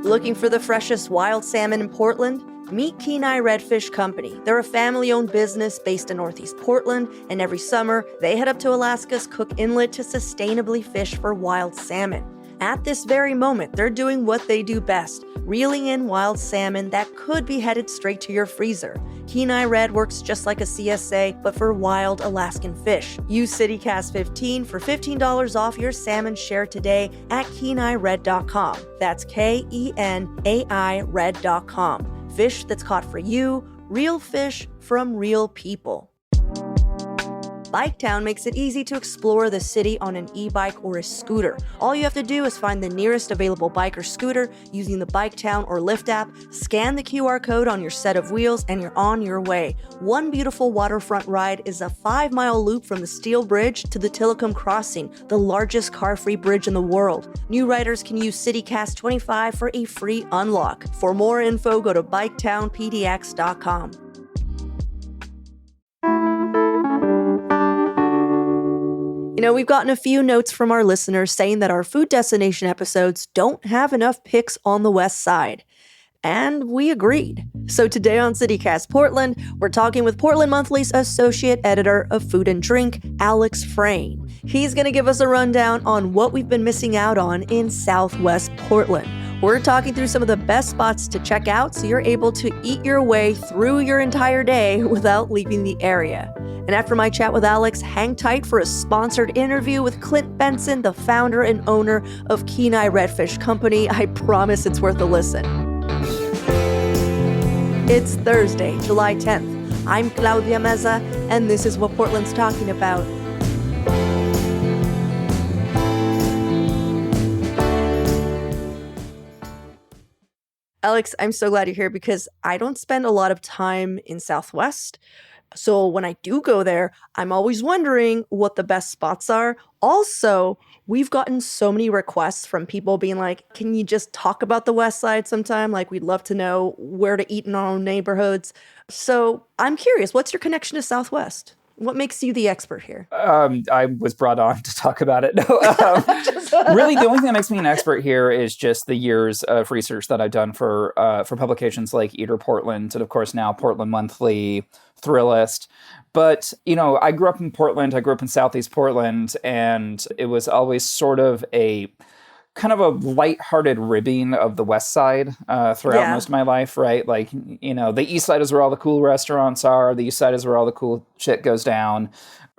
Looking for the freshest wild salmon in Portland? Meet Kenai Redfish Company. They're a family-owned business based in Northeast Portland, and every summer, they head up to Alaska's Cook Inlet to sustainably fish for wild salmon. At this very moment, they're doing what they do best, reeling in wild salmon that could be headed straight to your freezer. Kenai Red works just like a CSA, but for wild Alaskan fish. Use CityCast15 for $15 off your salmon share today at KenaiRed.com. That's KENAI Red.com. Fish that's caught for you, real fish from real people. Biketown makes it easy to explore the city on an e-bike or a scooter. All you have to do is find the nearest available bike or scooter using the Biketown or Lyft app, scan the QR code on your set of wheels, and you're on your way. One beautiful waterfront ride is a 5-mile loop from the Steel Bridge to the Tillicum Crossing, the largest car-free bridge in the world. New riders can use CityCast25 for a free unlock. For more info, go to biketownpdx.com. You know, we've gotten a few notes from our listeners saying that our food destination episodes don't have enough picks on the West Side. And we agreed. So today on CityCast Portland, we're talking with Portland Monthly's Associate Editor of Food and Drink, Alex Frayne. He's going to give us a rundown on what we've been missing out on in Southwest Portland. We're talking through some of the best spots to check out so you're able to eat your way through your entire day without leaving the area. And after my chat with Alex, hang tight for a sponsored interview with Clint Benson, the founder and owner of Kenai Redfish Company. I promise it's worth a listen. It's Thursday, July 10th. I'm Claudia Meza, and this is what Portland's talking about. Alex, I'm so glad you're here because I don't spend a lot of time in Southwest. So when I do go there, I'm always wondering what the best spots are. Also, we've gotten so many requests from people being like, can you just talk about the West Side sometime? Like, we'd love to know where to eat in our own neighborhoods. So I'm curious, what's your connection to Southwest? What makes you the expert here? I was brought on to talk about it. Really, the only thing that makes me an expert here is just the years of research that I've done for publications like Eater Portland, and of course now Portland Monthly, Thrillist. But, you know, I grew up in Portland. I grew up in Southeast Portland, and it was always sort of a kind of a lighthearted ribbing of the West Side throughout most of my life, right? Like, you know, the East Side is where all the cool restaurants are. The East Side is where all the cool shit goes down.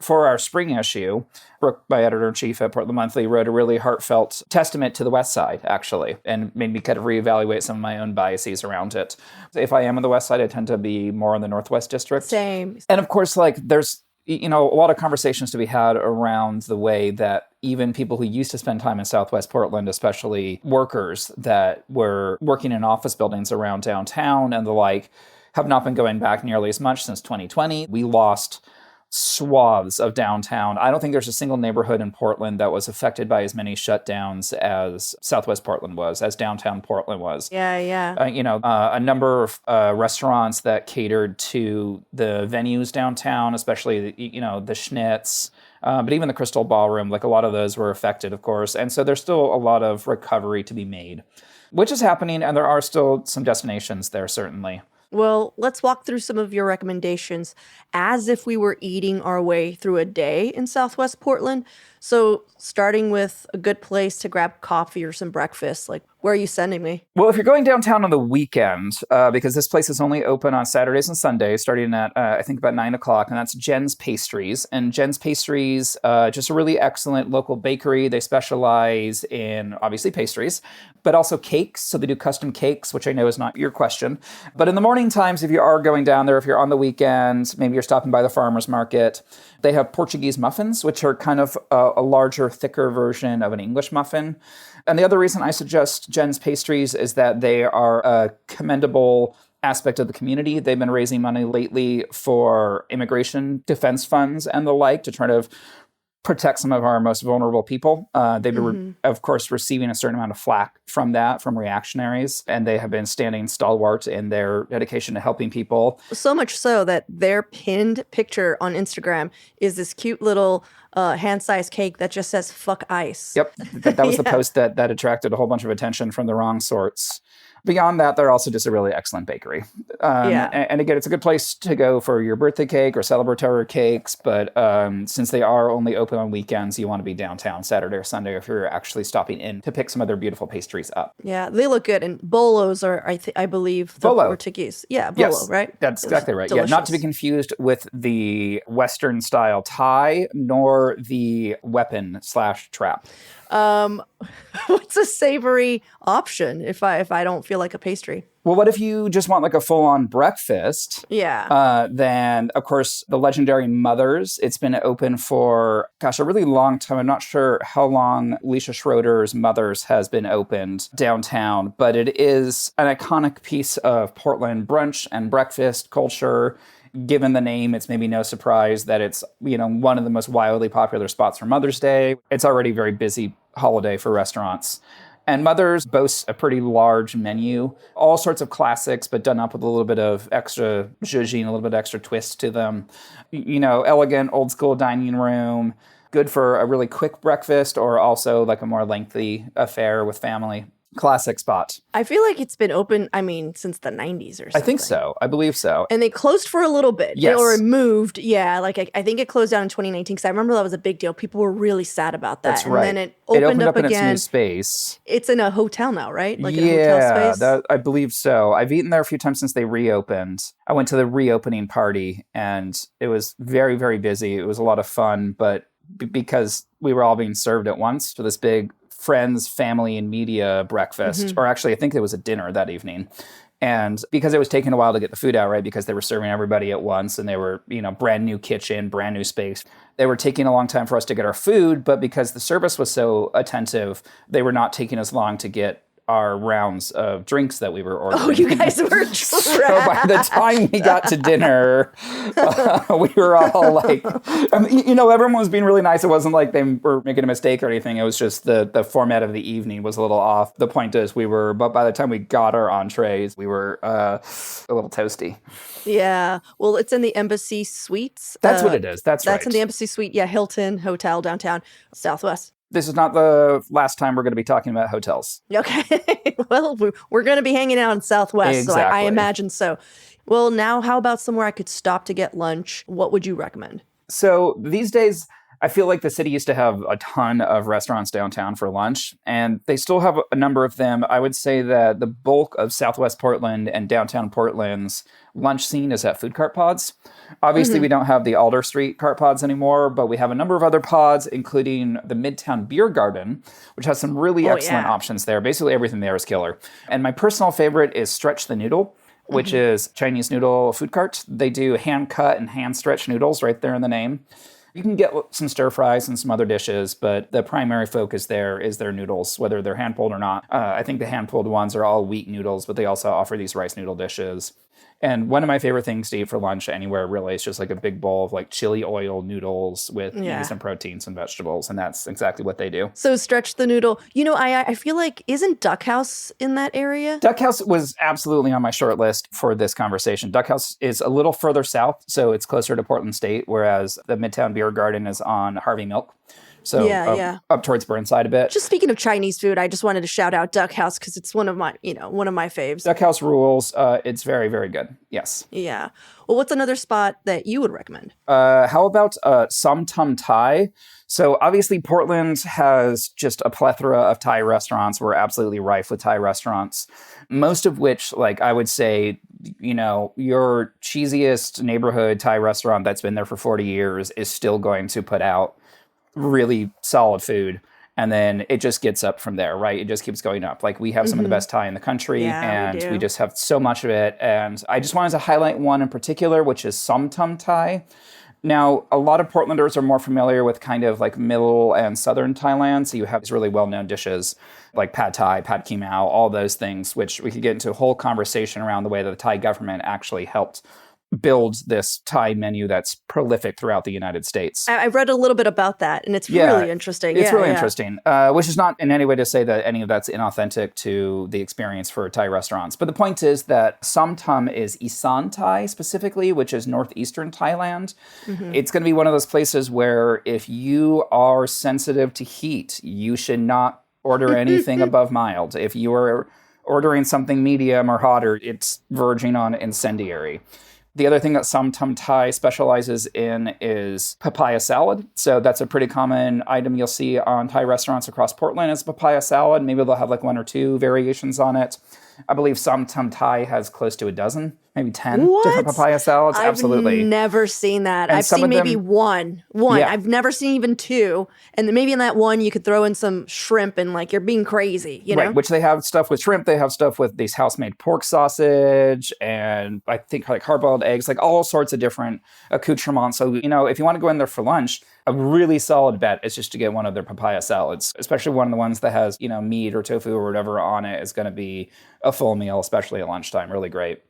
For our spring issue, Brooke, my editor-in-chief at Portland Monthly, wrote a really heartfelt testament to the West Side, actually, and made me kind of reevaluate some of my own biases around it. If I am on the West Side, I tend to be more in the Northwest District. Same. And of course, like, there's, you know, a lot of conversations to be had around the way that even people who used to spend time in Southwest Portland, especially workers that were working in office buildings around downtown and the like, have not been going back nearly as much since 2020. We lost swaths of downtown. I don't think there's a single neighborhood in Portland that was affected by as many shutdowns as Southwest Portland was, as downtown Portland was. Yeah. A number of restaurants that catered to the venues downtown, especially, the Schnitz, but even the Crystal Ballroom, like a lot of those were affected, of course. And so there's still a lot of recovery to be made, which is happening. And there are still some destinations there, certainly. Well, let's walk through some of your recommendations as if we were eating our way through a day in Southwest Portland. So starting with a good place to grab coffee or some breakfast, like where are you sending me? Well, if you're going downtown on the weekend, because this place is only open on Saturdays and Sundays, starting at, I think, about 9 o'clock, and that's Jen's Pastries. And Jen's Pastries, just a really excellent local bakery. They specialize in, obviously, pastries, but also cakes. So they do custom cakes, which I know is not your question. But in the morning times, if you are going down there, if you're on the weekend, maybe you're stopping by the farmer's market, they have Portuguese muffins, which are kind of a larger, thicker version of an English muffin. And the other reason I suggest Jen's Pastries is that they are a commendable aspect of the community. They've been raising money lately for immigration defense funds and the like to try to protect some of our most vulnerable people. They've been, of course, receiving a certain amount of flack from that, from reactionaries, and they have been standing stalwart in their dedication to helping people. So much so that their pinned picture on Instagram is this cute little hand-sized cake that just says, "fuck ice." Yep, that was the post that attracted a whole bunch of attention from the wrong sorts. Beyond that, they're also just a really excellent bakery. Yeah. And again, it's a good place to go for your birthday cake or celebratory cakes. But since they are only open on weekends, you want to be downtown Saturday or Sunday if you're actually stopping in to pick some of their beautiful pastries up. Yeah, they look good. And bolos are, I believe, the Bolo. Portuguese. Yeah, bolo, Yes, right? that's exactly right. Delicious. Yeah, not to be confused with the Western style tie, nor the weapon/trap. What's a savory option if I don't feel like a pastry? Well, what if you just want like a full-on breakfast? Yeah. Then, of course, the legendary Mother's. It's been open for, gosh, a really long time. I'm not sure how long Leisha Schroeder's Mother's has been opened downtown, but it is an iconic piece of Portland brunch and breakfast culture. Given the name, it's maybe no surprise that it's, one of the most wildly popular spots for Mother's Day. It's already a very busy holiday for restaurants. And Mother's boasts a pretty large menu, all sorts of classics, but done up with a little bit of extra zhuzh and a little bit extra twist to them. Elegant, old school dining room, good for a really quick breakfast or also like a more lengthy affair with family. Classic spot. I feel like it's been open, since the 90s or something. I think so. I believe so. And they closed for a little bit. Yes. Or moved. Yeah, I think it closed down in 2019 because I remember that was a big deal. People were really sad about that. That's right. And then it opened up in again. its new space. It's in a hotel now, right? Like in a yeah, hotel space? I believe so. I've eaten there a few times since they reopened. I went to the reopening party and it was very, very busy. It was a lot of fun, but because we were all being served at once for this big friends, family, and media breakfast, or actually I think it was a dinner that evening. And because it was taking a while to get the food out, right, because they were serving everybody at once and they were, brand new kitchen, brand new space, they were taking a long time for us to get our food, but because the service was so attentive, they were not taking as long to get our rounds of drinks that we were ordering. Oh, you guys were trapped. So by the time we got to dinner, we were all like, everyone was being really nice. It wasn't like they were making a mistake or anything. It was just the format of the evening was a little off. The point is but by the time we got our entrees, we were a little toasty. Yeah. Well, it's in the Embassy Suites. That's what it is. That's right. That's in the Embassy Suite. Yeah, Hilton Hotel downtown, Southwest. This is not the last time we're going to be talking about hotels. Okay. Well, we're going to be hanging out in Southwest, Exactly. so I imagine so. Well, now how about somewhere I could stop to get lunch? What would you recommend? So these days, I feel like the city used to have a ton of restaurants downtown for lunch, and they still have a number of them. I would say that the bulk of Southwest Portland and downtown Portland's lunch scene is at food cart pods. Obviously, we don't have the Alder Street cart pods anymore, but we have a number of other pods, including the Midtown Beer Garden, which has some really excellent options there. Basically, everything there is killer. And my personal favorite is Stretch the Noodle, which is Chinese noodle food cart. They do hand-cut and hand-stretched noodles right there in the name. You can get some stir fries and some other dishes, but the primary focus there is their noodles, whether they're hand-pulled or not. I think the hand-pulled ones are all wheat noodles, but they also offer these rice noodle dishes. And one of my favorite things to eat for lunch anywhere really is just like a big bowl of like chili oil noodles with maybe some proteins and vegetables. And that's exactly what they do. So Stretch the Noodle. I feel like, isn't Duck House in that area? Duck House was absolutely on my short list for this conversation. Duck House is a little further south, so it's closer to Portland State, whereas the Midtown Beer Garden is on Harvey Milk. So up towards Burnside a bit. Just speaking of Chinese food, I just wanted to shout out Duck House because it's one of my faves. Duck House rules. It's very, very good. Yes. Yeah. Well, what's another spot that you would recommend? How about Som Tum Thai? So obviously Portland has just a plethora of Thai restaurants. We're absolutely rife with Thai restaurants. Most of which, like I would say, your cheesiest neighborhood Thai restaurant that's been there for 40 years is still going to put out really solid food, and then it just gets up from there, right? It just keeps going up. Like we have some of the best Thai in the country, and we just have so much of it. And I just wanted to highlight one in particular, which is Som Tum Thai. Now, a lot of Portlanders are more familiar with kind of like middle and southern Thailand, so you have these really well-known dishes like pad thai, pad khee mao, all those things, which we could get into a whole conversation around the way that the Thai government actually helped build this Thai menu that's prolific throughout the United States. I've read a little bit about that, and it's really interesting. It's really interesting, which is not in any way to say that any of that's inauthentic to the experience for Thai restaurants. But the point is that Som Tum is Isan Thai specifically, which is northeastern Thailand. It's going to be one of those places where if you are sensitive to heat, you should not order anything above mild. If you are ordering something medium or hotter, it's verging on incendiary. The other thing that Som Tam Thai specializes in is papaya salad. So that's a pretty common item you'll see on Thai restaurants across Portland is papaya salad. Maybe they'll have like 1 or 2 variations on it. I believe Som Tam Thai has close to a dozen, maybe 10 different papaya salads. Absolutely. I've never seen that. And I've some seen of maybe them- one. Yeah. I've never seen even 2. And then maybe in that one, you could throw in some shrimp and like you're being crazy, you know? Right, which they have stuff with shrimp. They have stuff with these house-made pork sausage and I think like hard-boiled eggs, like all sorts of different accoutrements. So, if you want to go in there for lunch, a really solid bet is just to get one of their papaya salads, especially one of the ones that has, meat or tofu or whatever on it is going to be a full meal, especially at lunchtime. Really great.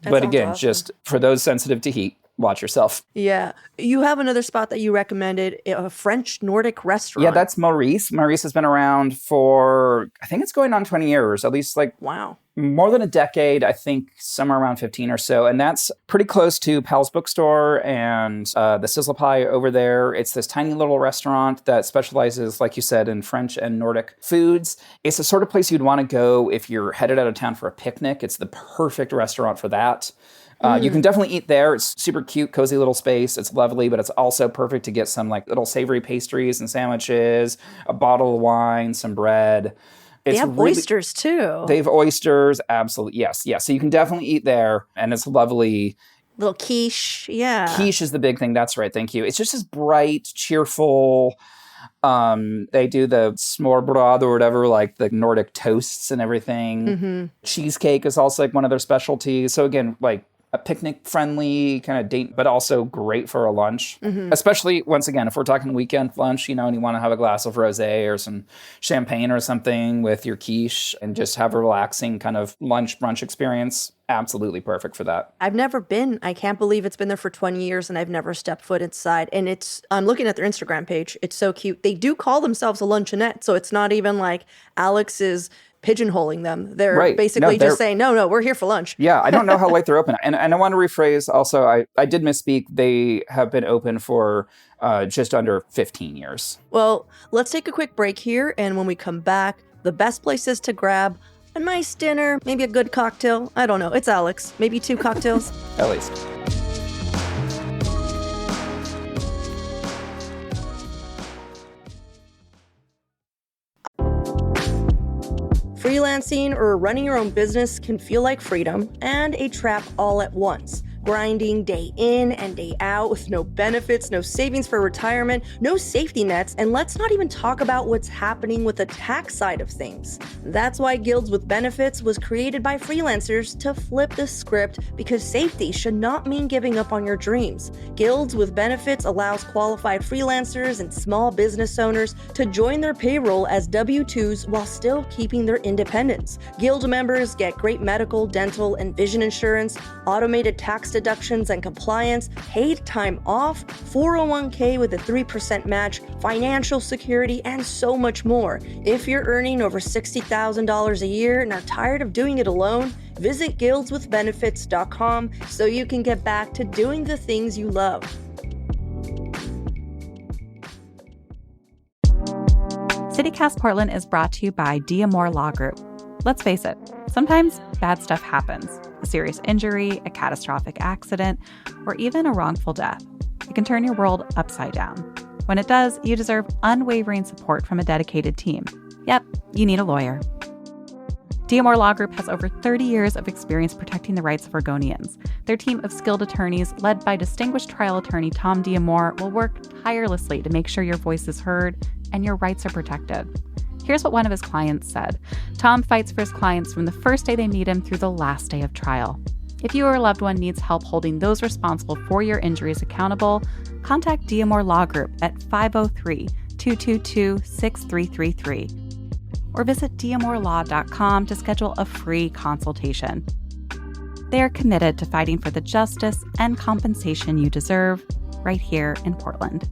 But again, awesome. Just for those sensitive to heat, watch yourself. Yeah. You have another spot that you recommended, a French Nordic restaurant. Yeah, that's Maurice. Maurice has been around for, I think it's going on 20 years, at least like Wow. more than a decade, I think somewhere around 15 or so. And that's pretty close to Pal's Bookstore and the Sizzle Pie over there. It's this tiny little restaurant that specializes, like you said, in French and Nordic foods. It's the sort of place you'd want to go if you're headed out of town for a picnic. It's the perfect restaurant for that. You can definitely eat there. It's super cute, cozy little space. It's lovely, but it's also perfect to get some like little savory pastries and sandwiches, a bottle of wine, some bread. They have oysters too. They have oysters, absolutely. Yes. So you can definitely eat there, and it's lovely. Little quiche, yeah. Quiche is the big thing. That's right. Thank you. It's just as bright, cheerful. They do the smørbrød or whatever, like the Nordic toasts and everything. Mm-hmm. Cheesecake is also like one of their specialties. So again, like a picnic-friendly kind of date, but also great for a lunch. Mm-hmm. Especially, once again, if we're talking weekend lunch, and you want to have a glass of rosé or some champagne or something with your quiche and just have a relaxing kind of lunch brunch experience. Absolutely perfect for that. I've never been. I can't believe it's been there for 20 years and I've never stepped foot inside. And I'm looking at their Instagram page. It's so cute. They do call themselves a luncheonette, so it's not even like Alex is pigeonholing them. They're basically just saying, no, we're here for lunch. Yeah, I don't know how late they're open. And I want to rephrase also, I did misspeak. They have been open for just under 15 years. Well, let's take a quick break here. And when we come back, the best places to grab a nice dinner, maybe a good cocktail. I don't know. It's Alex. Maybe 2 cocktails. At least. Freelancing or running your own business can feel like freedom and a trap all at once. Grinding day in and day out with no benefits, no savings for retirement, no safety nets, and let's not even talk about what's happening with the tax side of things. That's why Guilds with Benefits was created by freelancers to flip the script, because safety should not mean giving up on your dreams. Guilds with Benefits allows qualified freelancers and small business owners to join their payroll as W-2s while still keeping their independence. Guild members get great medical, dental, and vision insurance, automated tax deductions and compliance, paid time off, 401k with a 3% match, financial security, and so much more. If you're earning over $60,000 a year and are tired of doing it alone, visit guildswithbenefits.com so you can get back to doing the things you love. CityCast Portland is brought to you by D'Amour Law Group. Let's face it, sometimes bad stuff happens. A serious injury, a catastrophic accident, or even a wrongful death. It can turn your world upside down. When it does, you deserve unwavering support from a dedicated team. Yep, you need a lawyer. D'Amour Law Group has over 30 years of experience protecting the rights of Oregonians. Their team of skilled attorneys, led by distinguished trial attorney Tom D'Amour, will work tirelessly to make sure your voice is heard and your rights are protected. Here's what one of his clients said. Tom fights for his clients from the first day they meet him through the last day of trial. If you or a loved one needs help holding those responsible for your injuries accountable, contact D'Amour Law Group at 503-222-6333 or visit d'amourlaw.com to schedule a free consultation. They are committed to fighting for the justice and compensation you deserve right here in Portland.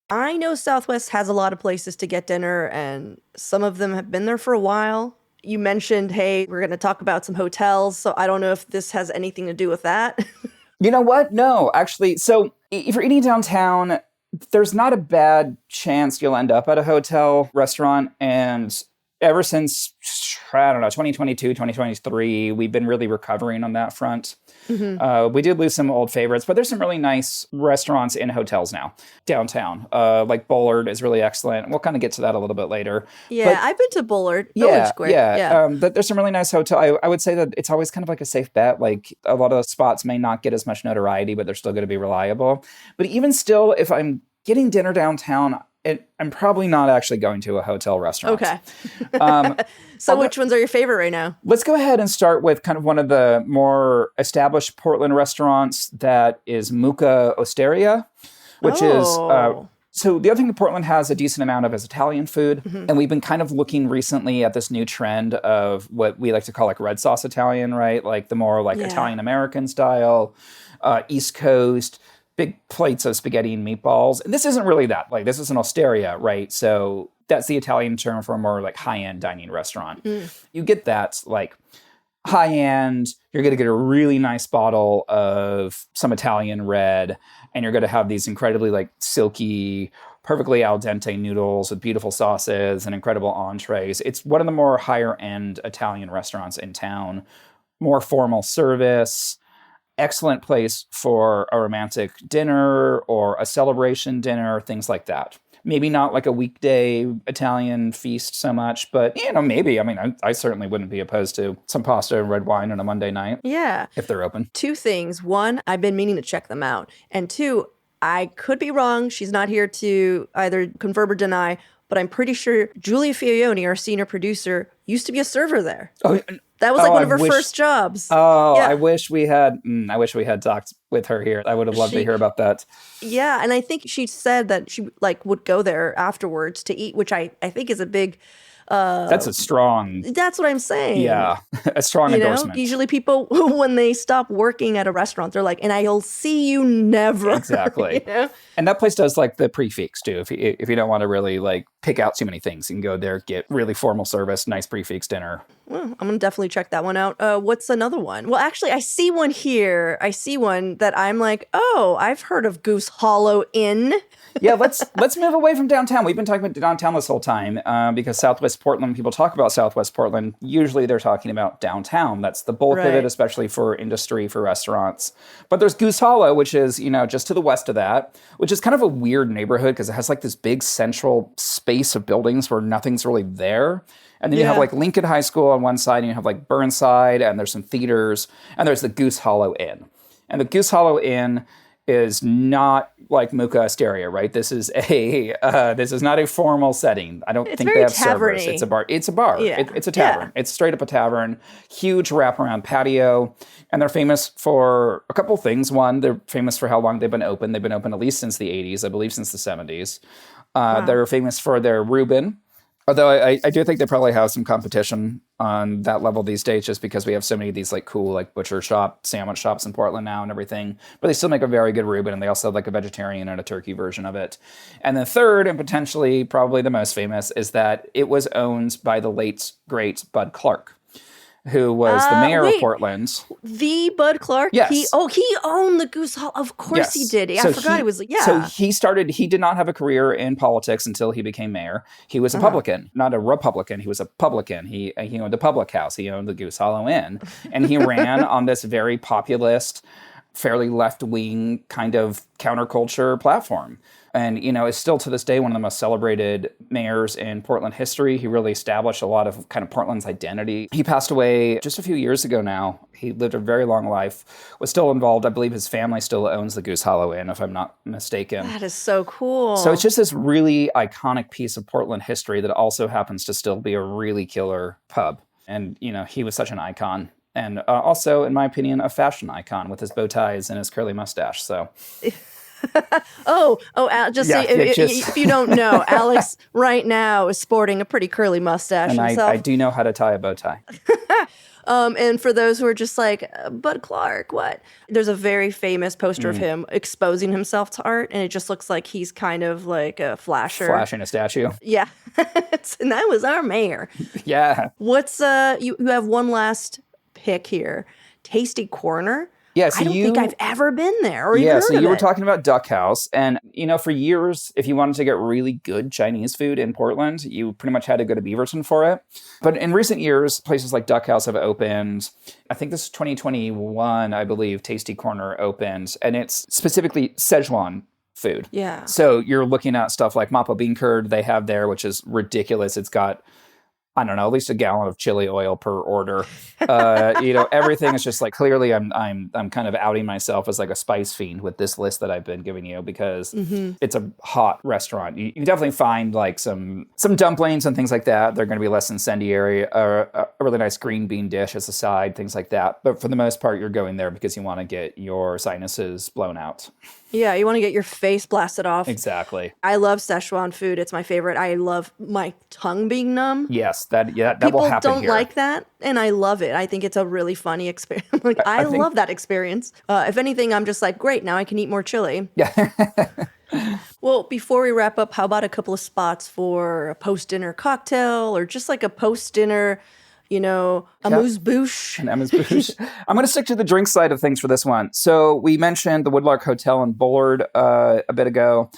I know Southwest has a lot of places to get dinner, and some of them have been there for a while. You mentioned, hey, we're going to talk about some hotels, so I don't know if this has anything to do with that. You know what? No, actually. So if you're eating downtown, there's not a bad chance you'll end up at a hotel restaurant. And ever since, I don't know, 2022, 2023, we've been really recovering on that front. We did lose some old favorites, but there's some really nice restaurants in hotels now, downtown. Like Bullard is really excellent. We'll kind of get to that a little bit later. Yeah, But I've been to Bullard. yeah, Bullard's great. yeah. But there's some really nice hotel. I would say that it's always kind of like a safe bet. Like a lot of the spots may not get as much notoriety, but they're still going to be reliable. But even still, if I'm getting dinner downtown, I'm probably not actually going to a hotel restaurant. Okay. So which ones are your favorite right now? Let's go ahead and start with kind of one of the more established Portland restaurants that is Mucca Osteria, which is... So the other thing that Portland has a decent amount of is Italian food. And we've been kind of looking recently at this new trend of what we like to call like red sauce Italian, right? Like the more like Italian-American style, East Coast, big plates of spaghetti and meatballs. And this isn't really that. Like this is an osteria, right? So that's the Italian term for a more like high-end dining restaurant. You get that like high-end, you're going to get a really nice bottle of some Italian red, and you're going to have these incredibly like silky, perfectly al dente noodles with beautiful sauces and incredible entrees. It's one of the more higher-end Italian restaurants in town. More formal service. Excellent place for a romantic dinner or a celebration dinner, things like that. Maybe not like a weekday Italian feast so much, but, maybe. I mean, I certainly wouldn't be opposed to some pasta and red wine on a Monday night. Yeah. If they're open. Two things. One, I've been meaning to check them out. And two, I could be wrong. She's not here to either confirm or deny, but I'm pretty sure Julia Fiaioni, our senior producer, used to be a server there. Oh, that was like one of her first jobs. Oh, yeah. I wish we had talked with her here. I would have loved to hear about that. Yeah, and I think she said that she like would go there afterwards to eat, which I think is a big... That's a strong... That's what I'm saying. Yeah, a strong endorsement. Usually people, when they stop working at a restaurant, they're like, and I'll see you never. Exactly. And that place does like the prefix too. If you don't want to really like pick out too many things, you can go there, get really formal service, nice prefix dinner. Well, I'm going to definitely check that one out. What's another one? Well, actually, I see one here. I see one that I'm like, oh, I've heard of Goose Hollow Inn. Yeah, let's move away from downtown. We've been talking about downtown this whole time because Southwest Portland, when people talk about Southwest Portland, usually they're talking about downtown. That's the bulk of it, especially for industry, for restaurants. But there's Goose Hollow, which is, just to the west of that, which is kind of a weird neighborhood because it has like this big central space of buildings where nothing's really there. And then you have like Lincoln High School on one side, and you have like Burnside, and there's some theaters, and there's the Goose Hollow Inn. And the Goose Hollow Inn is not like Mucca Osteria, right? This is not a formal setting. I don't think they have servers. It's a bar. It's a bar. Yeah. It's a tavern. It's straight up a tavern. Huge wraparound patio. And they're famous for a couple things. One, they're famous for how long they've been open. They've been open at least since the 80s, I believe since the 70s. They're famous for their Reuben. Although I do think they probably have some competition on that level these days just because we have so many of these like cool like butcher shop, sandwich shops in Portland now and everything. But they still make a very good Reuben, and they also have like a vegetarian and a turkey version of it. And the third, and potentially probably the most famous, is that it was owned by the late, great Bud Clark, who was the mayor of Portland. The Bud Clark? Yes. He owned the Goose Hall. Of course he did. I forgot he was, So he did not have a career in politics until he became mayor. He was a publican, not a Republican. He was a publican. He owned a public house. He owned the Goose Hollow Inn. And he ran on this very populist, fairly left-wing kind of counterculture platform. And, is still to this day one of the most celebrated mayors in Portland history. He really established a lot of kind of Portland's identity. He passed away just a few years ago now. He lived a very long life, was still involved. I believe his family still owns the Goose Hollow Inn, if I'm not mistaken. That is so cool. So it's just this really iconic piece of Portland history that also happens to still be a really killer pub. And, he was such an icon. And also, in my opinion, a fashion icon with his bow ties and his curly mustache. So... if you don't know, Alex right now is sporting a pretty curly mustache and himself. I do know how to tie a bow tie. And for those who are just like, Bud Clark, what? There's a very famous poster of him exposing himself to art, and it just looks like he's kind of like a flasher. Flashing a statue. Yeah. And that was our mayor. Yeah. What's, you have one last pick here. Tasty Corner. Yeah, so I don't think I've ever been there or even Yeah, heard so of you were it. talking about Duck House, and for years, if you wanted to get really good Chinese food in Portland, you pretty much had to go to Beaverton for it. But in recent years, places like Duck House have opened. I think this is 2021, I believe, Tasty Corner opened, and it's specifically Szechuan food. Yeah. So you're looking at stuff like mapo bean curd they have there, which is ridiculous. It's got, I don't know, at least a gallon of chili oil per order. Everything is just like, clearly I'm kind of outing myself as like a spice fiend with this list that I've been giving you, because it's a hot restaurant. You can definitely find like some dumplings and things like that. They're going to be less incendiary. A really nice green bean dish as a side, things like that. But for the most part, you're going there because you want to get your sinuses blown out. Yeah, you want to get your face blasted off. Exactly. I love Szechuan food. It's my favorite. I love my tongue being numb. Yes, that will happen People here. don't like that, and I love it. I think it's a really funny experience. I love that experience. If anything, I'm just like, great, now I can eat more chili. Yeah. Well, before we wrap up, how about a couple of spots for a post-dinner cocktail or just like a post-dinner, amuse-bouche? An amuse-bouche. I'm going to stick to the drink side of things for this one. So we mentioned the Woodlark Hotel in Bullard a bit ago.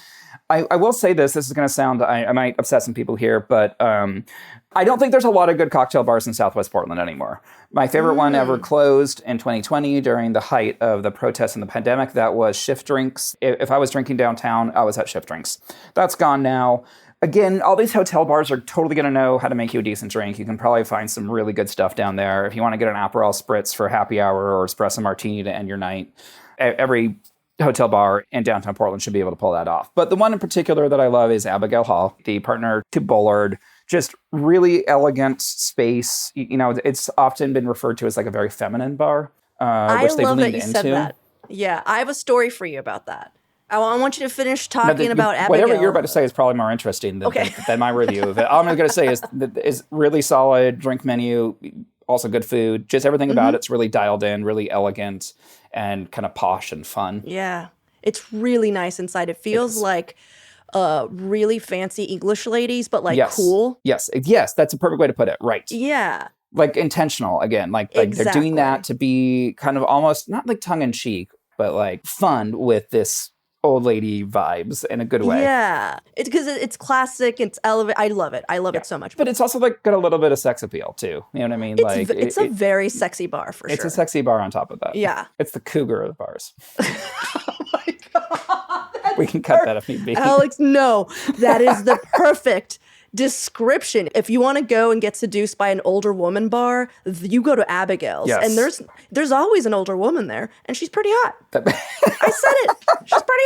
I will say this is going to sound, I might upset some people here, but I don't think there's a lot of good cocktail bars in Southwest Portland anymore. My favorite one ever closed in 2020 during the height of the protests and the pandemic. That was Shift Drinks. If I was drinking downtown, I was at Shift Drinks. That's gone now. Again, all these hotel bars are totally going to know how to make you a decent drink. You can probably find some really good stuff down there. If you want to get an Aperol Spritz for happy hour or espresso martini to end your night, every hotel bar in downtown Portland should be able to pull that off. But the one in particular that I love is Abigail Hall, the partner to Bullard. Just really elegant space. It's often been referred to as like a very feminine bar, which they've love leaned that you into. said that. Yeah, I have a story for you about that. I want you to finish talking about Abigail. Whatever you're about to say is probably more interesting than my review of it. All I'm going to say is really solid drink menu, also good food. Just everything about it's really dialed in, really elegant, and kind of posh and fun. Yeah, it's really nice inside. It feels like really fancy English ladies, but like cool. Yes, that's a perfect way to put it. Right. Yeah. Like intentional again. Like they're doing that to be kind of almost not like tongue in cheek, but like fun with this old lady vibes in a good way. Yeah. It's because it's classic. It's elevated. I love it. I love it so much. But it's also like got a little bit of sex appeal too. You know what I mean? It's a very sexy bar for sure. It's a sexy bar on top of that. Yeah. It's the cougar of the bars. Oh my God. We can cut that if need be. Alex, no. That is the perfect description. If you want to go and get seduced by an older woman bar, you go to Abigail's. Yes. And there's always an older woman there, and she's pretty hot. I said it. She's pretty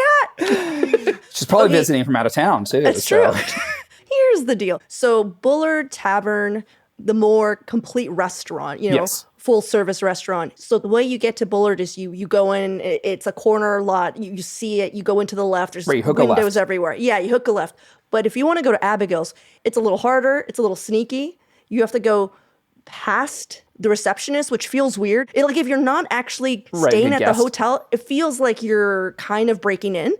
hot. She's probably visiting from out of town too. That's true. Here's the deal. So Bullard Tavern, the more complete restaurant, full service restaurant. So the way you get to Bullard is you go in, it's a corner lot, you see it, you go into the left, there's windows everywhere. Yeah, you hook a left. But if you want to go to Abigail's, it's a little harder, it's a little sneaky. You have to go past the receptionist, which feels weird. Like if you're not actually staying at the hotel, it feels like you're kind of breaking in.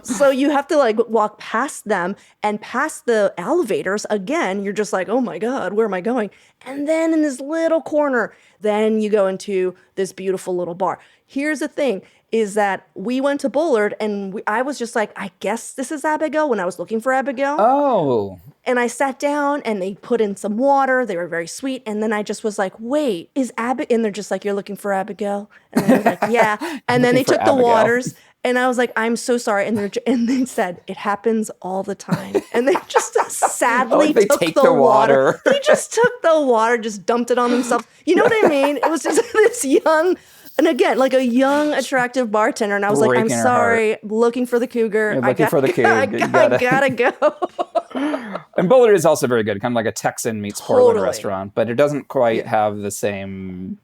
So you have to like walk past them and past the elevators. Again, you're just like, oh my God, where am I going? And then in this little corner, then you go into this beautiful little bar. Here's the thing, is that we went to Bullard and I was just like, I guess this is Abigail when I was looking for Abigail. Oh. And I sat down and they put in some water. They were very sweet. And then I just was like, wait, is Abigail? And they're just like, you're looking for Abigail? And I was like, yeah. And then they took the waters and I was like, I'm so sorry. And they said, it happens all the time. And they just sadly took the water. They just took the water, just dumped it on themselves. You know what I mean? It was just this young... And again, like a young, attractive bartender. And I was like, I'm sorry, looking for the cougar. You're looking for the cougar. I gotta go. And Bullard is also very good, kind of like a Texan meets Portland restaurant, but it doesn't quite have the same...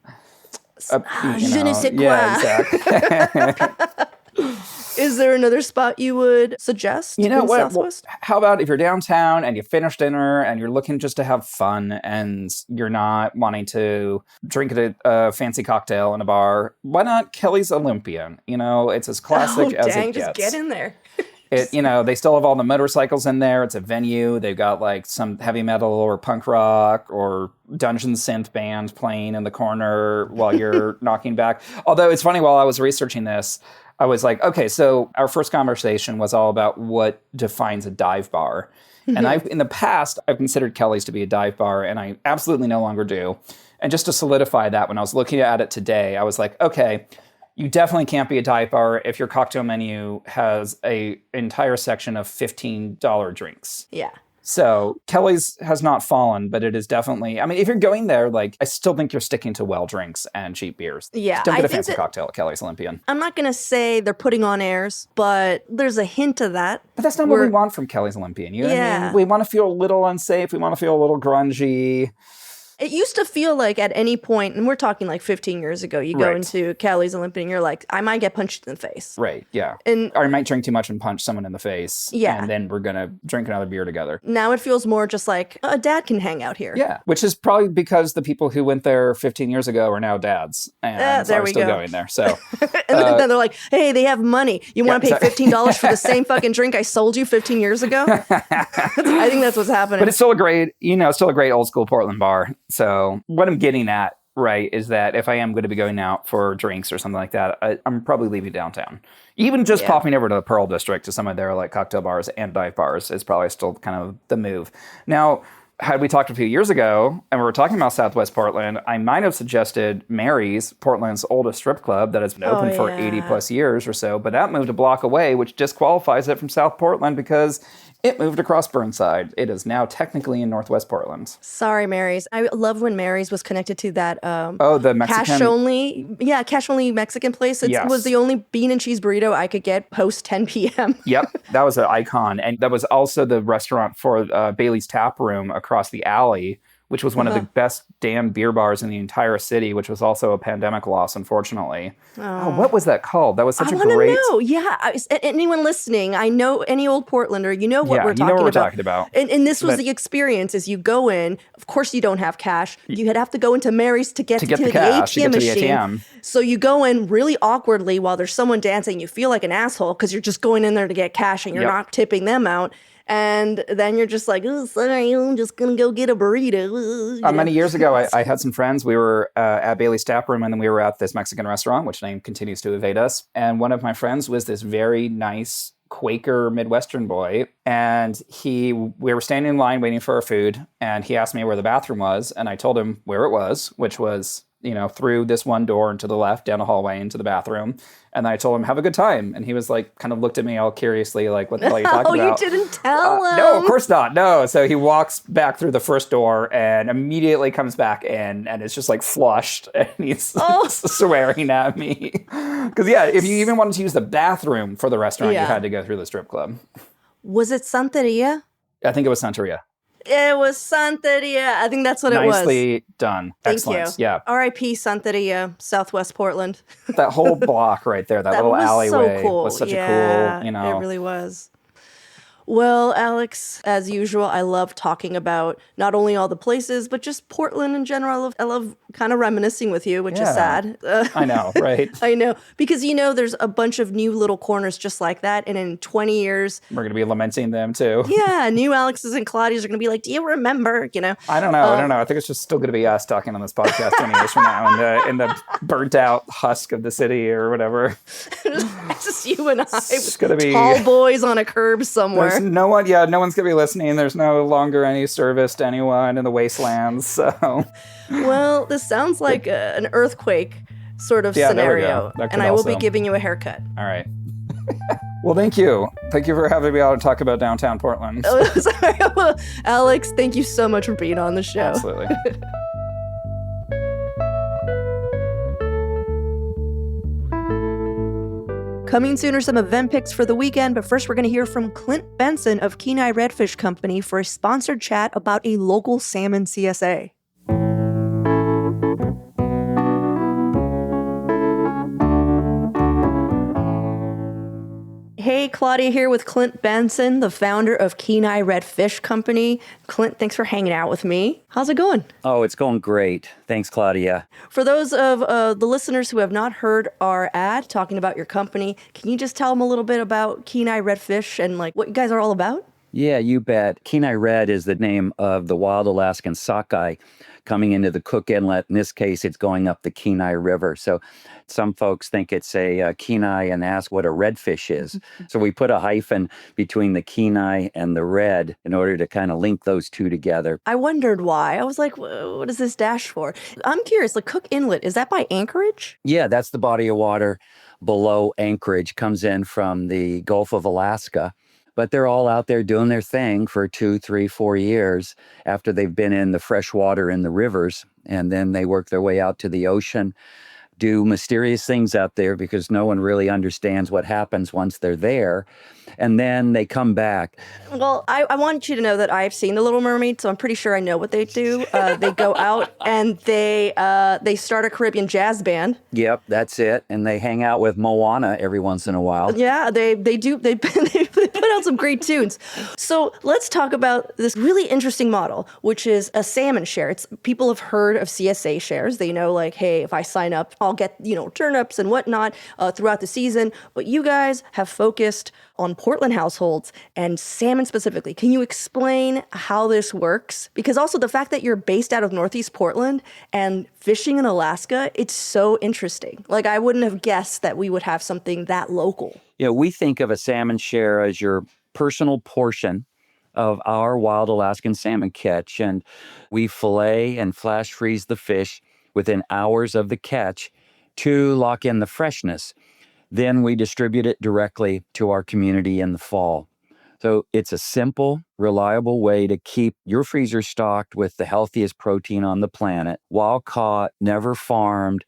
Je ne sais quoi. Yeah, exactly. Is there another spot you would suggest? You know what? Southwest? How about if you're downtown and you finish dinner and you're looking just to have fun and you're not wanting to drink a fancy cocktail in a bar, why not Kelly's Olympian? It's as classic as it gets. Just get in there. They still have all the motorcycles in there. It's a venue. They've got like some heavy metal or punk rock or dungeon synth band playing in the corner while you're knocking back. Although it's funny, while I was researching this, I was like, okay, so our first conversation was all about what defines a dive bar. And in the past, I've considered Kelly's to be a dive bar, and I absolutely no longer do. And just to solidify that, when I was looking at it today, I was like, okay, you definitely can't be a dive bar if your cocktail menu has an entire section of $15 drinks. Yeah. So Kelly's has not fallen, but it is definitely, I mean, if you're going there, like, I still think you're sticking to well drinks and cheap beers. Yeah. Don't get a fancy cocktail at Kelly's Olympian. I'm not going to say they're putting on airs, but there's a hint of that. But that's not what we want from Kelly's Olympian. You know what I mean? We want to feel a little unsafe. We want to feel a little grungy. It used to feel like at any point, and we're talking like 15 years ago, you go into Kelly's Olympian and you're like, I might get punched in the face. Right, yeah. And, or I might drink too much and punch someone in the face. Yeah. And then we're going to drink another beer together. Now it feels more just like a dad can hang out here. Yeah, which is probably because the people who went there 15 years ago are now dads. And there are we still go. going there. So, and then they're like, hey, they have money. You want to pay $15 for the same fucking drink I sold you 15 years ago? I think that's what's happening. But it's still a great, still a great old school Portland bar. So what I'm getting at, right, is that if I am going to be going out for drinks or something like that, I'm probably leaving downtown. Even just popping over to the Pearl District to some of their like cocktail bars and dive bars is probably still kind of the move. Now, had we talked a few years ago and we were talking about Southwest Portland, I might have suggested Mary's, Portland's oldest strip club that has been open for 80 plus years or so, but that moved a block away, which disqualifies it from South Portland because it moved across Burnside. It is now technically in Northwest Portland. Sorry, Mary's. I love when Mary's was connected to that the Mexican cash only Mexican place. It was the only bean and cheese burrito I could get post 10 p.m. Yep, that was an icon. And that was also the restaurant for Bailey's Tap Room across the alley, which was one of the best damn beer bars in the entire city, which was also a pandemic loss, unfortunately. Oh, what was that called? That was such a great... I want to know. Yeah. Anyone listening, I know any old Portlander, you know what we're talking about. And this was the experience is you go in, of course you don't have cash. You'd have to go into Mary's to get to the cash, ATM machine. So you go in really awkwardly while there's someone dancing. You feel like an asshole because you're just going in there to get cash and you're not tipping them out. And then you're just like, oh, sorry, I'm just going to go get a burrito. Many years ago, I had some friends. We were at Bailey's Tap Room, and then we were at this Mexican restaurant, which name continues to evade us. And one of my friends was this very nice Quaker Midwestern boy. And we were standing in line waiting for our food. And he asked me where the bathroom was. And I told him where it was, which was, through this one door and to the left, down a hallway into the bathroom. And then I told him, have a good time. And he was like, kind of looked at me all curiously, like, what the hell are you talking about? Oh, you didn't tell him? No, of course not. No. So he walks back through the first door and immediately comes back in and it's just like flushed. And he's swearing at me. Because, if you even wanted to use the bathroom for the restaurant, you had to go through the strip club. Was it Santeria? I think it was Santeria. It was Santeria. I think that's what it was. Nicely done. Thank Excellent. you. Yeah. R.I.P. Santeria, Southwest Portland. That whole block right there, that little alleyway was such a cool, It really was. Well, Alex, as usual, I love talking about not only all the places, but just Portland in general. I love kind of reminiscing with you, which is sad. I know, right? I know. Because, there's a bunch of new little corners just like that. And in 20 years... we're going to be lamenting them, too. Yeah, new Alexes and Claudias are going to be like, do you remember? I don't know. I think it's just still going to be us talking on this podcast 20 years from now in the burnt-out husk of the city or whatever. It's just you and I it's gonna be tall boys on a curb somewhere. There's no one going to be listening. There's no longer any service to anyone in the wastelands. So, well, this sounds like an earthquake sort of scenario. And I will be giving you a haircut. All right. Well, thank you. Thank you for having me on to talk about downtown Portland. Sorry. Well, Alex, thank you so much for being on the show. Absolutely. Coming soon are some event picks for the weekend, but first we're going to hear from Clint Benson of Kenai Redfish Company for a sponsored chat about a local salmon CSA. Hey Hey, Claudia here with Clint Benson, the founder of Kenai Red Fish Company. Clint, thanks for hanging out with me. How's it going? Oh, it's going great. Thanks, Claudia. For those of the listeners who have not heard our ad talking about your company, can you just tell them a little bit about Kenai Red Fish and like what you guys are all about? Yeah, you bet. Kenai Red is the name of the wild Alaskan sockeye coming into the Cook Inlet. In this case, it's going up the Kenai River. So some folks think it's a Kenai and ask what a redfish is. So we put a hyphen between the Kenai and the red in order to kind of link those two together. I wondered why. I was like, what is this dash for? I'm curious, the Cook Inlet, is that by Anchorage? Yeah, that's the body of water below Anchorage, comes in from the Gulf of Alaska. But they're all out there doing their thing for 2, 3, 4 years after they've been in the fresh water in the rivers. And then they work their way out to the ocean, do mysterious things out there because no one really understands what happens once they're there. And then they come back. Well, I want you to know that I've seen The Little Mermaid, so I'm pretty sure I know what they do. They go out and they start a Caribbean jazz band. Yep, that's it. And they hang out with Moana every once in a while. Yeah, they do. They put out some great tunes. So let's talk about this really interesting model, which is a salmon share. People have heard of CSA shares. They know, like, hey, if I sign up, I'll get turnips and whatnot throughout the season. But you guys have focused on Portland households and salmon specifically. Can you explain how this works? Because also the fact that you're based out of Northeast Portland and fishing in Alaska, it's so interesting. Like, I wouldn't have guessed that we would have something that local. Yeah, we think of a salmon share as your personal portion of our wild Alaskan salmon catch. And we fillet and flash freeze the fish within hours of the catch to lock in the freshness. Then we distribute it directly to our community in the fall. So it's a simple, reliable way to keep your freezer stocked with the healthiest protein on the planet, while caught, never farmed,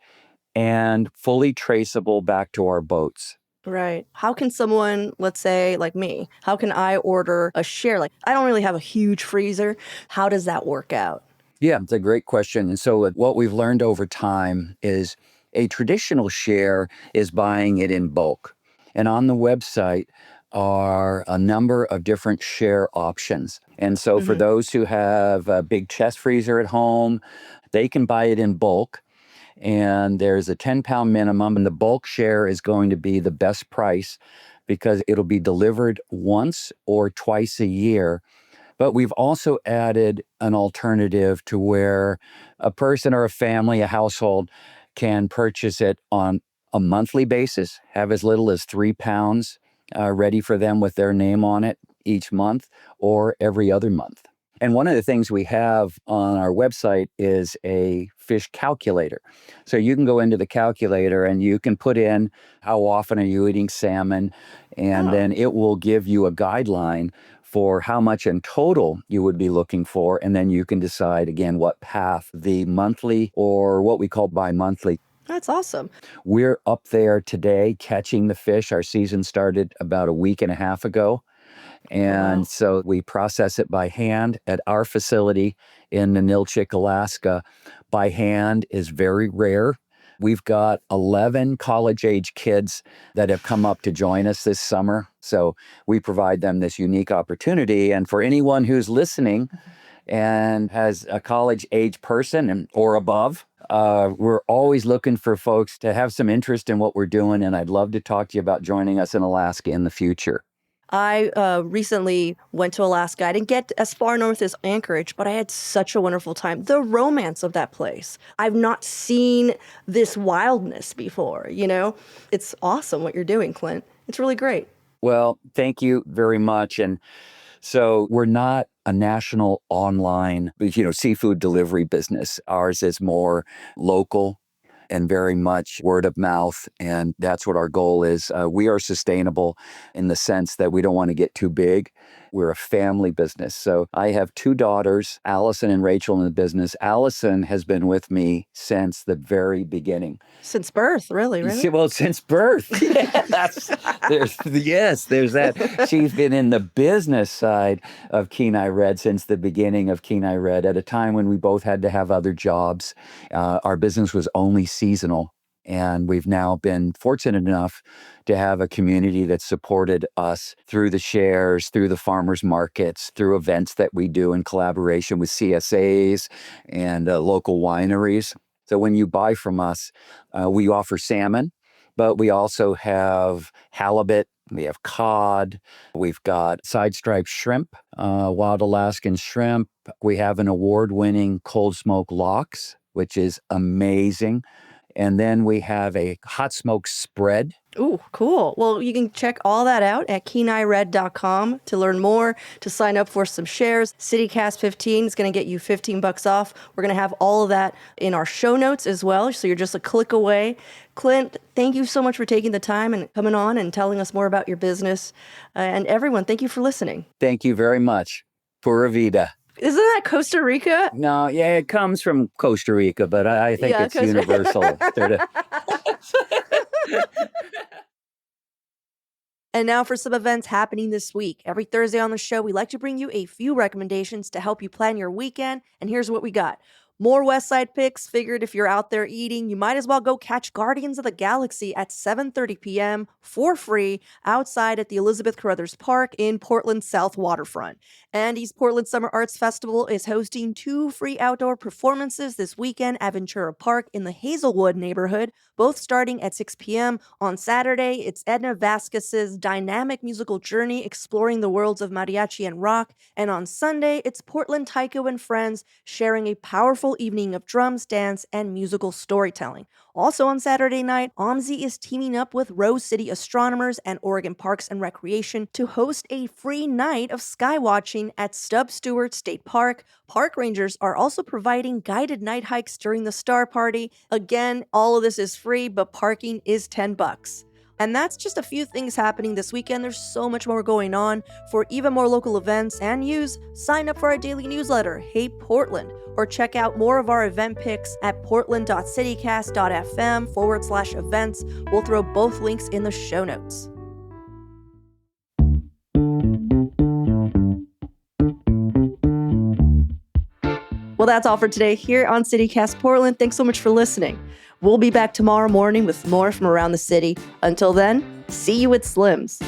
and fully traceable back to our boats. Right. How can someone, let's say like me, how can I order a share? Like, I don't really have a huge freezer. How does that work out? Yeah, it's a great question. And so what we've learned over time is a traditional share is buying it in bulk. And on the website are a number of different share options. And so for those who have a big chest freezer at home, they can buy it in bulk. And there's a 10-pound minimum, and the bulk share is going to be the best price because it'll be delivered once or twice a year. But we've also added an alternative to where a person or a family, a household, can purchase it on a monthly basis, have as little as 3 pounds ready for them with their name on it each month or every other month. And one of the things we have on our website is a fish calculator. So you can go into the calculator and you can put in how often are you eating salmon, and then it will give you a guideline for how much in total you would be looking for. And then you can decide, again, what path, the monthly or what we call bi-monthly. That's awesome. We're up there today catching the fish. Our season started about a week and a half ago. And so we process it by hand at our facility in Ninilchik, Alaska. By hand is very rare. We've got 11 college-age kids that have come up to join us this summer. So we provide them this unique opportunity. And for anyone who's listening and has a college-age person or above, we're always looking for folks to have some interest in what we're doing. And I'd love to talk to you about joining us in Alaska in the future. I recently went to Alaska. I didn't get as far north as Anchorage, but I had such a wonderful time. The romance of that place. I've not seen this wildness before, It's awesome what you're doing, Clint. It's really great. Well, thank you very much. And so we're not a national online, seafood delivery business. Ours is more local and very much word of mouth. And that's what our goal is. We are sustainable in the sense that we don't want to get too big. We're a family business. So I have 2 daughters, Allison and Rachel, in the business. Allison has been with me since the very beginning. Since birth, really? Well, since birth. There's that. She's been in the business side of Kenai Red since the beginning of Kenai Red at a time when we both had to have other jobs. Our business was only seasonal. And we've now been fortunate enough to have a community that supported us through the shares, through the farmers markets, through events that we do in collaboration with CSAs and local wineries. So when you buy from us, we offer salmon, but we also have halibut, we have cod, we've got side striped shrimp, wild Alaskan shrimp. We have an award-winning cold smoke lox, which is amazing. And then we have a hot smoke spread. Ooh, cool. Well, you can check all that out at KenaiRed.com to learn more, to sign up for some shares. CityCast 15 is going to get you $15 off. We're going to have all of that in our show notes as well, so you're just a click away. Clint, thank you so much for taking the time and coming on and telling us more about your business. And everyone, thank you for listening. Thank you very much. Pura vida. Isn't that Costa Rica? No, yeah, it comes from Costa Rica, but I think it's universal. And now for some events happening this week. Every Thursday on the show, we like to bring you a few recommendations to help you plan your weekend. And here's what we got. More West Side picks. Figured if you're out there eating, you might as well go catch Guardians of the Galaxy at 7:30 p.m. for free outside at the Elizabeth Carruthers Park in Portland's South Waterfront. And East Portland Summer Arts Festival is hosting 2 free outdoor performances this weekend at Ventura Park in the Hazelwood neighborhood, both starting at 6 p.m. On Saturday, it's Edna Vasquez's dynamic musical journey exploring the worlds of mariachi and rock. And on Sunday, it's Portland Taiko and Friends sharing a powerful evening of drums, dance, and musical storytelling. Also on Saturday night, OMSI is teaming up with Rose City Astronomers and Oregon Parks and Recreation to host a free night of sky watching at Stubb Stewart State Park. Park rangers are also providing guided night hikes during the Star Party. Again, all of this is free, but parking is $10. And that's just a few things happening this weekend. There's so much more going on. For even more local events and news, sign up for our daily newsletter, Hey Portland, or check out more of our event picks at portland.citycast.fm/events. We'll throw both links in the show notes. Well, that's all for today here on CityCast Portland. Thanks so much for listening. We'll be back tomorrow morning with more from around the city. Until then, see you at Slim's.